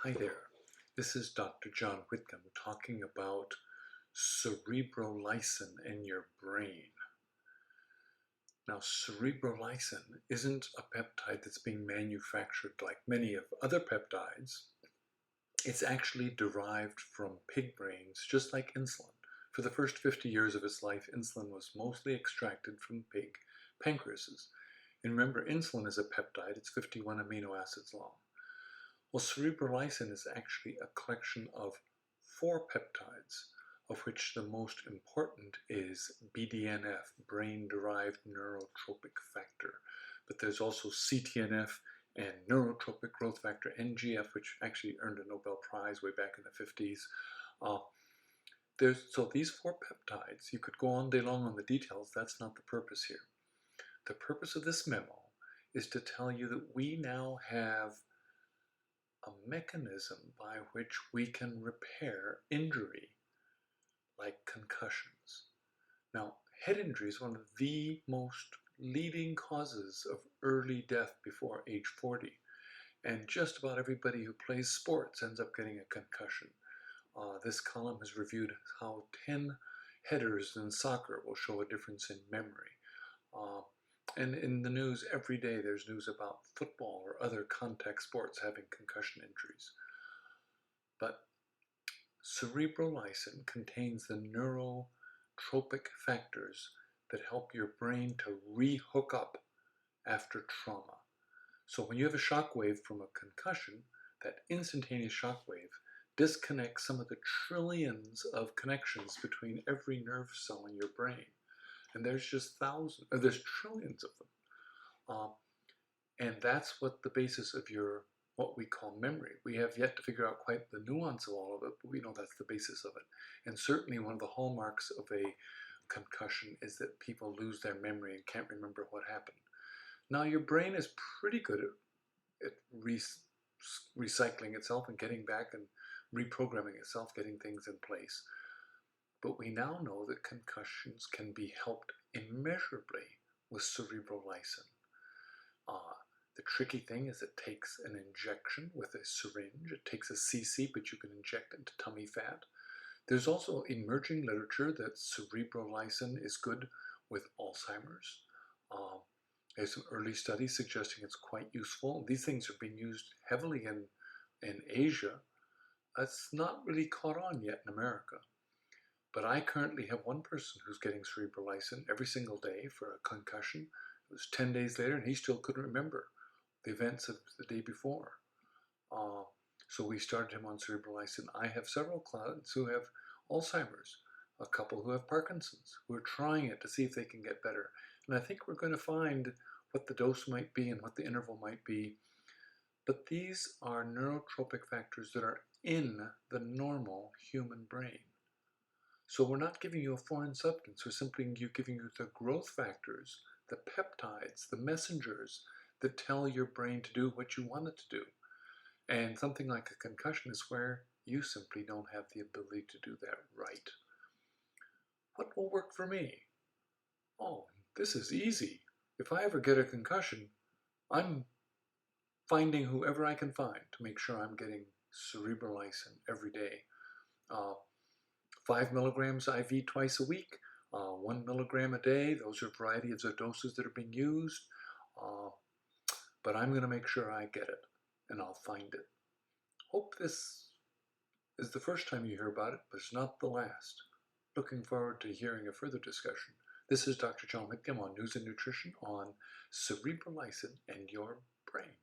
Hi there, this is Dr. John Whitcomb talking about cerebrolysin in your brain. Now, cerebrolysin isn't a peptide that's being manufactured like many of other peptides. It's actually derived from pig brains, just like insulin. For the first 50 years of its life, insulin was mostly extracted from pig pancreases. And remember, insulin is a peptide, it's 51 amino acids long. Well, cerebrolysin is actually a collection of 4 peptides, of which the most important is BDNF, brain-derived neurotrophic factor. But there's also CTNF and neurotropic growth factor, NGF, which actually earned a Nobel Prize way back in the 50s. So these 4 peptides, you could go on day long on the details, that's not the purpose here. The purpose of this memo is to tell you that we now have a mechanism by which we can repair injury like concussions. Now, head injury is one of the most leading causes of early death before age 40. And just about everybody who plays sports ends up getting a concussion. This column has reviewed how 10 headers in soccer will show a difference in memory. And in the news every day there's news about football or other contact sports having concussion injuries. But cerebrolysin contains the neurotropic factors that help your brain to re-hook up after trauma. So when you have a shock wave from a concussion, that instantaneous shock wave disconnects some of the trillions of connections between every nerve cell in your brain. And there's just there's trillions of them. And that's what the basis of what we call memory. We have yet to figure out quite the nuance of all of it, but we know that's the basis of it. And certainly one of the hallmarks of a concussion is that people lose their memory and can't remember what happened. Now, your brain is pretty good at recycling itself and getting back and reprogramming itself, getting things in place. But we now know that concussions can be helped immeasurably with cerebrolysin. The tricky thing is it takes an injection with a syringe. It takes a cc, but you can inject into tummy fat. There's also emerging literature that cerebrolysin is good with Alzheimer's. There's some early studies suggesting it's quite useful. These things are being used heavily in Asia. It's not really caught on yet in America. But I currently have one person who's getting cerebrolysin every single day for a concussion. It was 10 days later and he still couldn't remember the events of the day before. So we started him on cerebrolysin. I have several clients who have Alzheimer's, a couple who have Parkinson's, who are trying it to see if they can get better. And I think we're going to find what the dose might be and what the interval might be. But these are neurotropic factors that are in the normal human brain. So we're not giving you a foreign substance, we're simply giving you the growth factors, the peptides, the messengers that tell your brain to do what you want it to do. And something like a concussion is where you simply don't have the ability to do that right. What will work for me? Oh, this is easy. If I ever get a concussion, I'm finding whoever I can find to make sure I'm getting cerebrolysin every day. 5 milligrams IV twice a week, 1 milligram a day. Those are a variety of the doses that are being used. But I'm going to make sure I get it, and I'll find it. Hope this is the first time you hear about it, but it's not the last. Looking forward to hearing a further discussion. This is Dr. John Whitcomb on News and Nutrition on cerebrolysin and your brain.